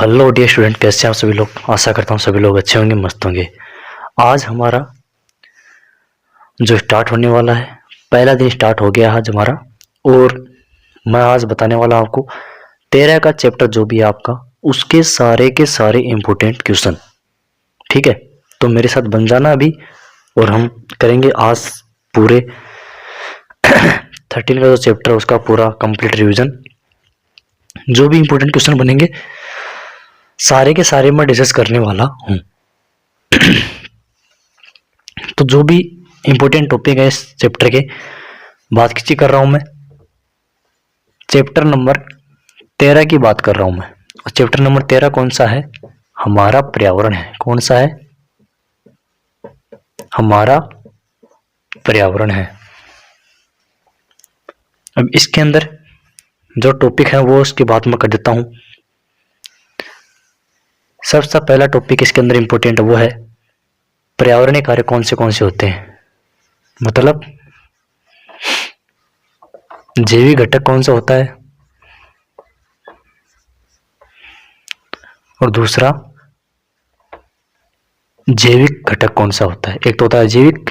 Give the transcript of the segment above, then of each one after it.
Hello dear student, कैसे हैं आप सभी लोग। आशा करता हूँ सभी लोग अच्छे होंगे, मस्त होंगे। आज हमारा जो स्टार्ट होने वाला है, पहला दिन स्टार्ट हो गया आज हमारा। और मैं आज बताने वाला हूँ आपको 13 का चैप्टर जो भी है आपका, उसके सारे के सारे इम्पोर्टेंट क्वेश्चन। ठीक है, तो मेरे साथ बन जाना अभी और हम करेंगे आज पूरे 13 का जो चैप्टर उसका पूरा कंप्लीट रिविजन। जो भी इम्पोर्टेंट क्वेश्चन बनेंगे सारे के सारे मैं डिस्कस करने वाला हूँ। तो जो भी इम्पोर्टेंट टॉपिक है इस चैप्टर के, बात किसकी कर रहा हूँ मैं, चैप्टर नंबर 13 की बात कर रहा हूँ मैं। और चैप्टर नंबर 13 कौन सा है, हमारा पर्यावरण है। कौन सा है, हमारा पर्यावरण है। अब इसके अंदर जो टॉपिक है वो उसकी बात मैं कर देता हूँ। सबसे पहला टॉपिक इसके अंदर इम्पोर्टेंट वो है पर्यावरणीय कार्य कौन से होते हैं, मतलब जैविक घटक कौन सा होता है और दूसरा जैविक घटक कौन सा होता है। एक तो होता है जैविक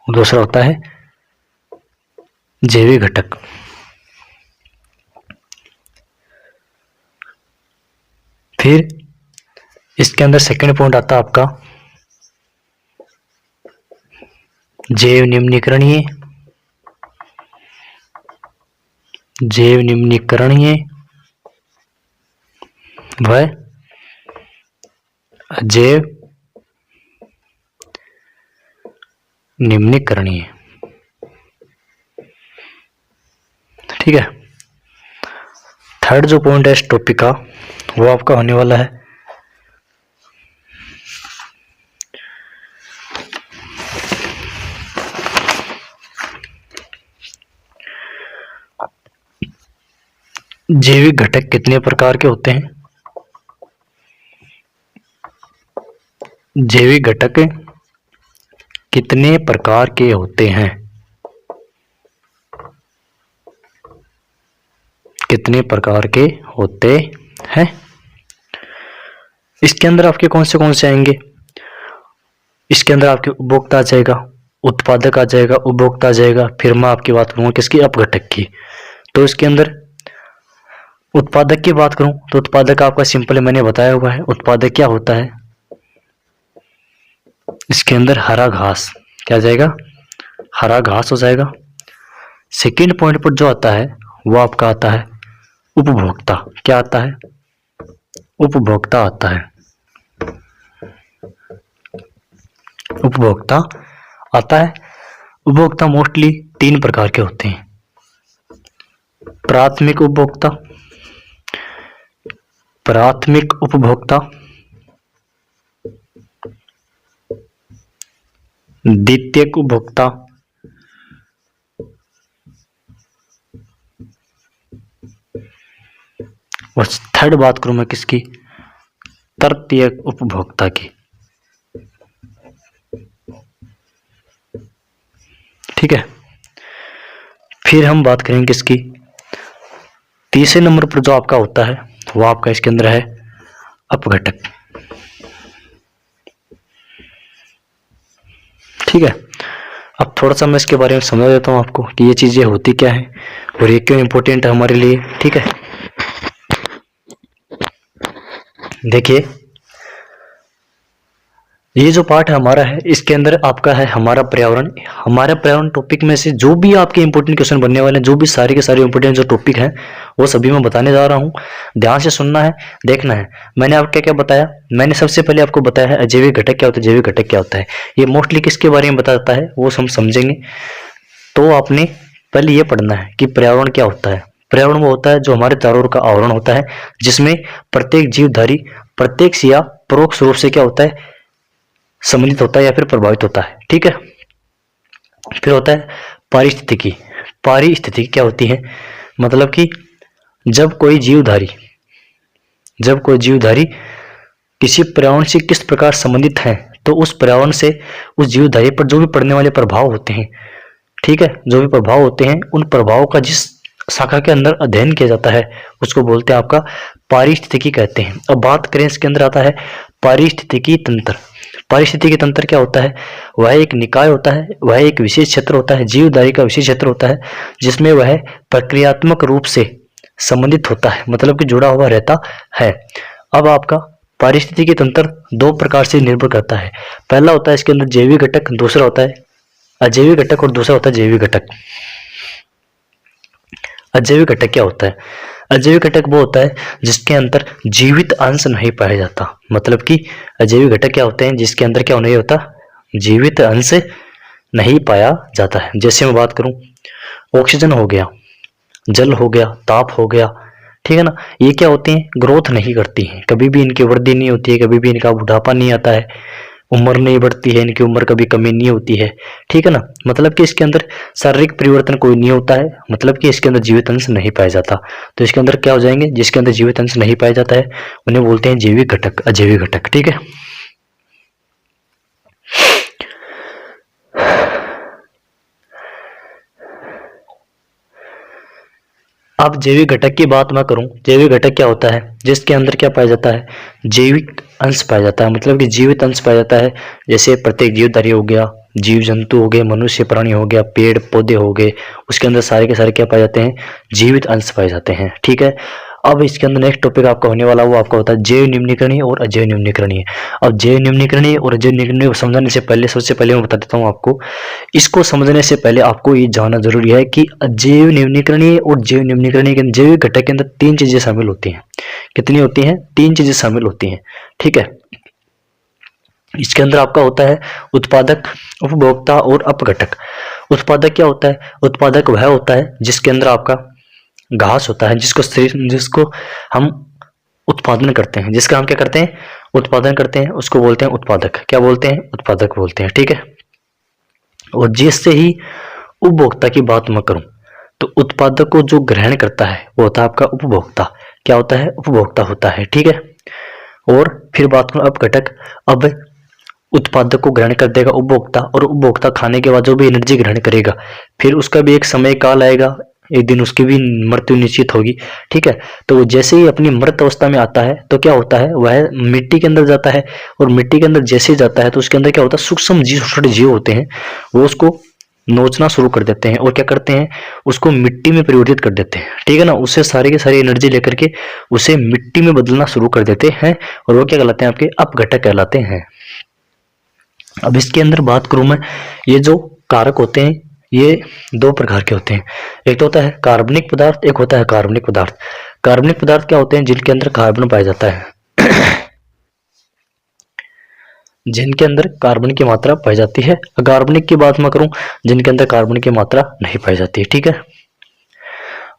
और दूसरा होता है जैविक घटक। फिर इसके अंदर सेकंड पॉइंट आता है आपका जैव निम्नीकरणीय, जैव निम्नीकरणीय व जैव निम्नीकरणीय। ठीक है, थर्ड जो पॉइंट है इस टॉपिक का वो आपका होने वाला है जैविक घटक कितने प्रकार के होते हैं। जैविक घटक कितने प्रकार के होते हैं, कितने प्रकार के होते हैं। इसके अंदर आपके कौन से आएंगे, इसके अंदर आपके उपभोक्ता आ जाएगा, उत्पादक आ जाएगा, उपभोक्ता आ जाएगा। फिर मैं आपकी बात करूंगा किसकी, अपघटक की। तो इसके अंदर उत्पादक की बात करूं तो उत्पादक आपका सिंपल मैंने बताया हुआ है। उत्पादक क्या होता है, इसके अंदर हरा घास क्या जाएगा, हरा घास हो जाएगा। सेकंड पॉइंट पर जो आता है वो आपका आता है उपभोक्ता। क्या आता है, उपभोक्ता आता है, उपभोक्ता आता है। उपभोक्ता मोस्टली 3 प्रकार के होते हैं, प्राथमिक उपभोक्ता, प्राथमिक उपभोक्ता, द्वितीयक उपभोक्ता और थर्ड बात करूं मैं किसकी, तृतीयक उपभोक्ता की। ठीक है, फिर हम बात करेंगे किसकी, तीसरे नंबर पर जो आपका होता है वो आपका इसके अंदर है अपघटक। ठीक है, अब थोड़ा सा मैं इसके बारे में समझा देता हूं आपको कि ये चीजें होती क्या है और ये क्यों इंपॉर्टेंट है हमारे लिए। ठीक है, देखिए ये जो पार्ट है हमारा है, इसके अंदर आपका है हमारा पर्यावरण। हमारा पर्यावरण टॉपिक में से जो भी आपके इंपॉर्टेंट क्वेश्चन बनने वाले हैं, जो भी सारे के सारे इंपॉर्टेंट जो टॉपिक हैं वो सभी मैं बताने जा रहा हूं। ध्यान से सुनना है, देखना है। मैंने आपको क्या क्या बताया, मैंने सबसे पहले आपको बताया है अजैविक घटक क्या होता है, जैविक घटक क्या होता है। ये मोस्टली किसके बारे में बताता है वो हम समझेंगे। तो आपने पहले ये पढ़ना है कि पर्यावरण क्या होता है। पर्यावरण वो होता है जो हमारे चारों ओर का आवरण होता है, जिसमें प्रत्येक जीवधारी प्रत्यक्ष या परोक्ष रूप से क्या होता है, सम्मिलित होता है या फिर प्रभावित होता है। ठीक है, फिर होता है पारिस्थितिकी। पारिस्थितिकी क्या होती है, मतलब कि जब कोई जीवधारी किसी पर्यावरण से किस प्रकार संबंधित है, तो उस पर्यावरण से उस जीवधारी पर जो भी पड़ने वाले प्रभाव होते हैं, ठीक है, जो भी प्रभाव होते हैं उन प्रभावों का जिस शाखा के अंदर अध्ययन किया जाता है उसको बोलते हैं आपका पारिस्थितिकी कहते हैं। अब बात करें इसके अंदर आता है पारिस्थितिकी तंत्र। पारिस्थितिकी तंत्र क्या होता है? वह एक निकाय होता है, वह एक विशेष क्षेत्र होता है, जीवधारी का विशेष क्षेत्र होता है जिसमें वह प्रक्रियात्मक रूप से संबंधित होता है, मतलब कि जुड़ा हुआ रहता है। अब आपका पारिस्थितिकी तंत्र दो प्रकार से निर्भर करता है। पहला होता है इसके अंदर जैविक घटक, दूसरा होता है अजैविक घटक और दूसरा होता है जैविक घटक। अजैविक घटक क्या होता है? अजैविक घटक वो होता है जिसके अंदर जीवित अंश नहीं पाया जाता, मतलब कि अजैविक घटक क्या होते हैं जिसके अंदर क्या नहीं होता, जीवित अंश नहीं पाया जाता है। जैसे मैं बात करूं, ऑक्सीजन हो गया, जल हो गया, ताप हो गया, ठीक है ना, ये क्या होते हैं, ग्रोथ नहीं करती हैं, कभी भी इनकी वृद्धि नहीं होती है, कभी भी इनका बुढ़ापा नहीं आता है, उम्र नहीं बढ़ती है, इनकी उम्र कभी कमी नहीं होती है, ठीक है ना, मतलब कि इसके अंदर शारीरिक परिवर्तन कोई नहीं होता है, मतलब कि इसके अंदर जीवित अंश नहीं पाया जाता। तो इसके अंदर क्या हो जाएंगे, जिसके अंदर जीवित अंश नहीं पाया जाता है उन्हें बोलते हैं जैविक घटक, अजैविक घटक, ठीक है। अब जैविक घटक की बात मैं करूं, जैविक घटक क्या होता है, जिसके अंदर क्या पाया जाता है, जैविक अंश पाया जाता है, मतलब कि जीवित अंश पाया जाता है। जैसे प्रत्येक जीवधारी हो गया, जीव जंतु हो गए, मनुष्य प्राणी हो गया, पेड़ पौधे हो गए, उसके अंदर सारे के सारे क्या पाए जाते हैं, जीवित अंश पाए जाते हैं, ठीक है। अब इसके अंदर नेक्स्ट टॉपिक आपका होने वाला वो आपका होता है जैव निम्नीकरणीय और अजैव निम्नीकरणीय। अब जैव निम्नीकरणीय और अजैव निम्नीकरणीय को समझने से पहले, सबसे पहले मैं बता देता हूँ आपको, इसको समझने से पहले आपको ये जानना जरूरी है कि अजैव निम्नीकरणीय और जैव निम्नीकरणीय के जैविक घटक के अंदर तीन चीजें शामिल होती हैं। कितनी होती हैं? तीन चीजें शामिल होती हैं, ठीक है। इसके अंदर आपका होता है उत्पादक, उपभोक्ता और अपघटक। उत्पादक क्या होता है? उत्पादक वह होता है जिसके अंदर आपका घास होता है, जिसको हम उत्पादन करते हैं, जिसका हम क्या करते हैं, उत्पादन करते हैं, उसको बोलते हैं उत्पादक। क्या बोलते हैं? उत्पादक बोलते हैं, ठीक है। और जिससे ही उपभोक्ता की बात मैं करूं तो उत्पादक को जो ग्रहण करता है वो होता है आपका उपभोक्ता। क्या होता है? उपभोक्ता होता है, ठीक है। और फिर बात करूं अपघटक, अब उत्पादक को ग्रहण कर देगा उपभोक्ता, और उपभोक्ता खाने के बाद जो भी एनर्जी ग्रहण करेगा, फिर उसका भी एक समय काल आएगा, एक दिन उसकी भी मृत्यु निश्चित होगी, ठीक है। तो वो जैसे ही अपनी मृत अवस्था में आता है तो क्या होता है, वह मिट्टी के अंदर जाता है, और मिट्टी के अंदर जैसे ही जाता है तो उसके अंदर क्या होता है, सूक्ष्म जीव, छोटे जीव होते हैं, वो उसको नोचना शुरू कर देते हैं और क्या करते हैं, उसको मिट्टी में परिवर्तित कर देते हैं, ठीक है ना। उससे सारी की सारी एनर्जी लेकर के उसे मिट्टी में बदलना शुरू कर देते हैं, और वो क्या कहलाते हैं, आपके अपघटक कहलाते हैं। अब इसके अंदर बात करूं मैं, ये जो कारक होते हैं ये दो प्रकार के होते हैं। एक तो होता है कार्बनिक पदार्थ, एक होता है कार्बनिक पदार्थ। कार्बनिक पदार्थ क्या होते हैं? जिनके अंदर कार्बन पाया जाता है जिनके अंदर कार्बन की मात्रा पाई जाती है। अकार्बनिक की बात मैं करूं, जिनके अंदर कार्बन की मात्रा नहीं पाई जाती है, ठीक है।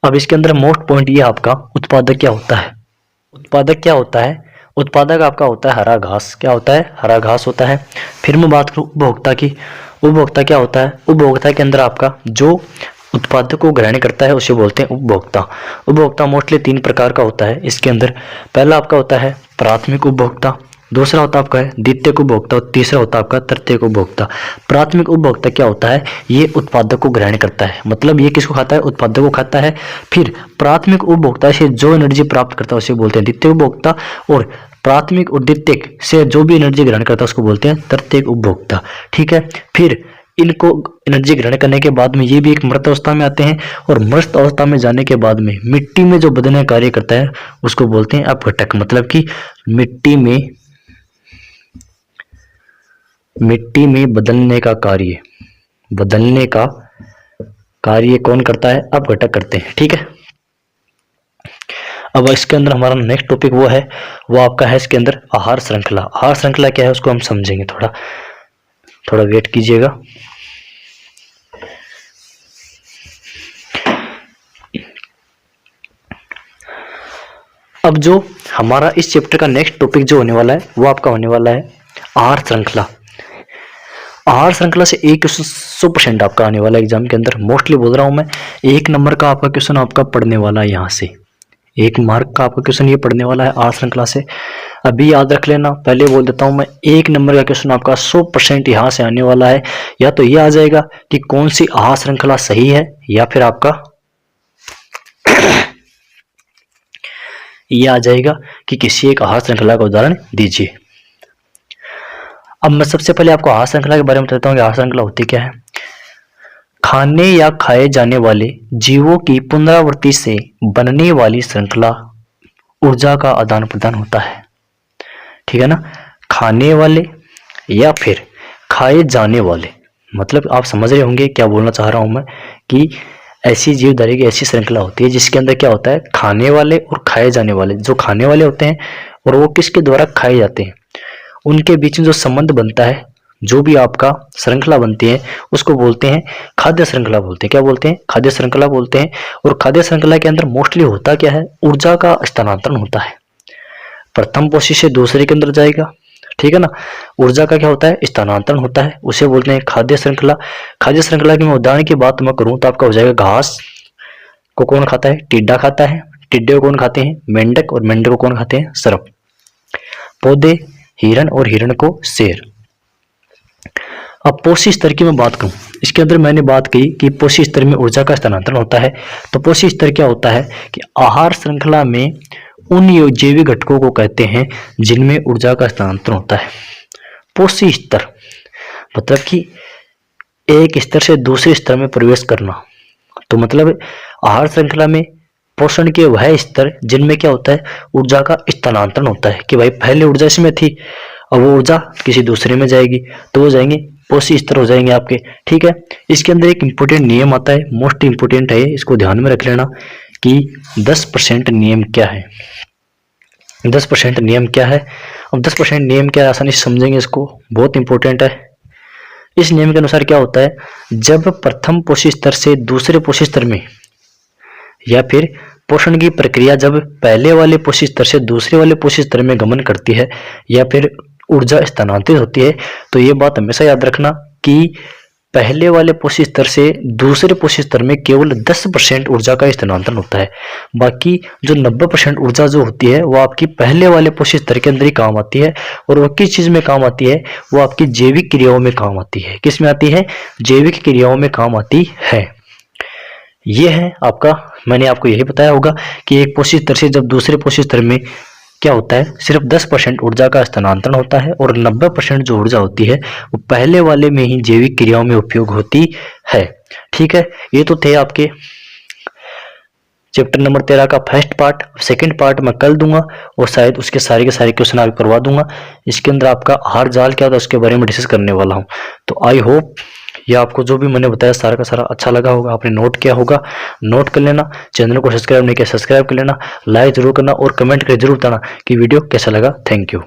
अब इसके अंदर मोस्ट पॉइंट ये आपका उत्पादक क्या होता है। उत्पादक क्या होता है? उत्पादक आपका होता है हरा घास। क्या होता है? हरा घास होता है। फिर मैं बात करूं उपभोक्ता की, उपभोक्ता क्या होता है? उपभोक्ता के अंदर आपका जो उत्पादक को ग्रहण करता है उसे बोलते हैं उपभोक्ता। उपभोक्ता मोस्टली तीन प्रकार का होता है इसके अंदर। पहला आपका होता है प्राथमिक उपभोक्ता, दूसरा होता है आपका है द्वितीयक उपभोक्ता, और तीसरा होता है आपका तृतीयक उपभोक्ता। प्राथमिक उपभोक्ता क्या होता है? ये उत्पादक को ग्रहण करता है, मतलब ये किसको खाता है? उत्पादक को खाता है। फिर प्राथमिक उपभोक्ता से जो एनर्जी प्राप्त करता है उसे बोलते हैं द्वितीयक उपभोक्ता, और प्राथमिक और द्वितीयक से जो भी एनर्जी ग्रहण करता है उसको बोलते हैं तृतीयक उपभोक्ता, ठीक है। फिर इनको एनर्जी ग्रहण करने के बाद में ये भी एक मृत अवस्था में आते हैं, और मृत अवस्था में जाने के बाद में मिट्टी में जो बदलने कार्य करता है उसको बोलते हैं अपघटक, मतलब कि मिट्टी में बदलने का कार्य कौन करता है? अपघटक करते हैं, ठीक है। अब इसके अंदर हमारा नेक्स्ट टॉपिक वो आपका है इसके अंदर आहार श्रृंखला। आहार श्रृंखला क्या है उसको हम समझेंगे, थोड़ा वेट कीजिएगा। अब जो हमारा इस चैप्टर का नेक्स्ट टॉपिक जो होने वाला है वो आपका होने वाला है आहार श्रृंखला। आहार श्रृंखला से एक 100% आपका आने वाला एग्जाम के अंदर, मोस्टली बोल रहा हूं मैं, 1 नंबर का आपका क्वेश्चन आपका पढ़ने वाला है, यहाँ से 1 मार्क का आपका क्वेश्चन ये पढ़ने वाला है आहार श्रृंखला से। अभी याद रख लेना, पहले बोल देता हूं मैं, 1 नंबर का क्वेश्चन आपका 100% यहाँ से आने वाला है। या तो ये आ जाएगा कि कौन सी आहार श्रृंखला सही है, या फिर आपका ये आ जाएगा कि किसी एक आहार श्रृंखला का उदाहरण दीजिए। अब मैं सबसे पहले आपको आहार श्रृंखला के बारे में बताता हूँ कि आहार श्रृंखला होती क्या है। खाने या खाए जाने वाले जीवों की पुनरावृत्ति से बनने वाली श्रृंखला ऊर्जा का आदान प्रदान होता है। ठीक है ना, खाने वाले या फिर खाए जाने वाले, मतलब आप समझ रहे होंगे क्या बोलना चाह रहा हूं मैं, कि ऐसी जीवधारी की ऐसी श्रृंखला होती है जिसके अंदर क्या होता है, खाने वाले और खाए जाने वाले, जो खाने वाले होते हैं और वो किसके द्वारा खाए जाते हैं, उनके बीच में जो संबंध बनता है, जो भी आपका श्रृंखला बनती है उसको बोलते हैं खाद्य श्रृंखला बोलते हैं। क्या बोलते हैं? खाद्य श्रृंखला बोलते हैं। और खाद्य श्रृंखला के अंदर मोस्टली होता क्या है, ऊर्जा का स्थानांतरण होता है। प्रथम पोषी से दूसरे के अंदर जाएगा, ठीक है ना, ऊर्जा का क्या होता है, स्थानांतरण होता है, उसे बोलते हैं खाद्य श्रृंखला। खाद्य श्रृंखला की मैं उदाहरण की बात मैं करूं तो आपका हो जाएगा, घास को कौन खाता है, टिड्डा खाता है, टिड्डे को कौन खाते हैं, मेंढक, और मेंढक को कौन खाते हैं, सर्प। पौधे हिरण और हिरण को शेर। अब पोषी स्तर की मैं बात करूं, इसके अंदर मैंने बात की कि पोषी स्तर में ऊर्जा का स्थानांतरण होता है। तो पोषी स्तर क्या होता है कि आहार श्रृंखला में उन जैविक घटकों को कहते हैं जिनमें ऊर्जा का स्थानांतरण होता है। पोषी स्तर मतलब कि एक स्तर से दूसरे स्तर में प्रवेश करना। तो मतलब आहार श्रृंखला में पोषण के वह स्तर जिनमें क्या होता है, ऊर्जा का स्थानांतरण होता है, कि भाई पहले ऊर्जा इसमें थी, अब वो ऊर्जा किसी दूसरे में जाएगी, तो वो जाएंगे पोषी स्तर हो जाएंगे आपके। ठीक है, इसके अंदर एक इंपॉर्टेंट नियम आता है, मोस्ट इंपोर्टेंट है, इसको ध्यान में रख लेना कि 10% नियम क्या है। 10% नियम क्या है? अब 10% नियम क्या है, आसानी से समझेंगे इसको, बहुत इंपॉर्टेंट है। इस नियम के अनुसार क्या होता है, जब प्रथम पोषी स्तर से दूसरे पोषी स्तर में, या फिर पोषण की प्रक्रिया जब पहले वाले पोषी स्तर से दूसरे वाले पोषी स्तर में गमन करती है, या फिर ऊर्जा स्थानांतरित होती है, तो ये बात हमेशा याद रखना कि पहले वाले पोषी स्तर से दूसरे पोषी स्तर में केवल 10% ऊर्जा का स्थानांतरण होता है। बाकी जो 90% ऊर्जा जो होती है वो आपकी पहले वाले पोषी स्तर के अंदर ही काम आती है। और वो किस चीज में काम आती है, वो आपकी जैविक क्रियाओं में काम आती है। किस में आती है? जैविक क्रियाओं में काम आती है। ये है आपका, मैंने आपको यही बताया होगा कि एक पोषी स्तर से जब दूसरे पोषी स्तर में क्या होता है, सिर्फ 10% ऊर्जा का स्थानांतरण होता है, और 90% जो ऊर्जा होती है वो पहले वाले में ही जैविक क्रियाओं में उपयोग होती है। ठीक है, ये तो थे आपके चैप्टर नंबर 13 का फर्स्ट पार्ट। सेकंड पार्ट मैं कल दूंगा, और शायद उसके सारे के सारे क्वेश्चन आप करवा दूंगा। इसके अंदर आपका आहार जाल क्या था उसके बारे में डिस्कस करने वाला हूँ। तो आई होप ये आपको जो भी मैंने बताया सारा का सारा अच्छा लगा होगा, आपने नोट किया होगा, नोट कर लेना। चैनल को सब्सक्राइब नहीं किया, सब्सक्राइब कर लेना, लाइक जरूर करना, और कमेंट करके जरूर बताना कि वीडियो कैसा लगा। Thank you.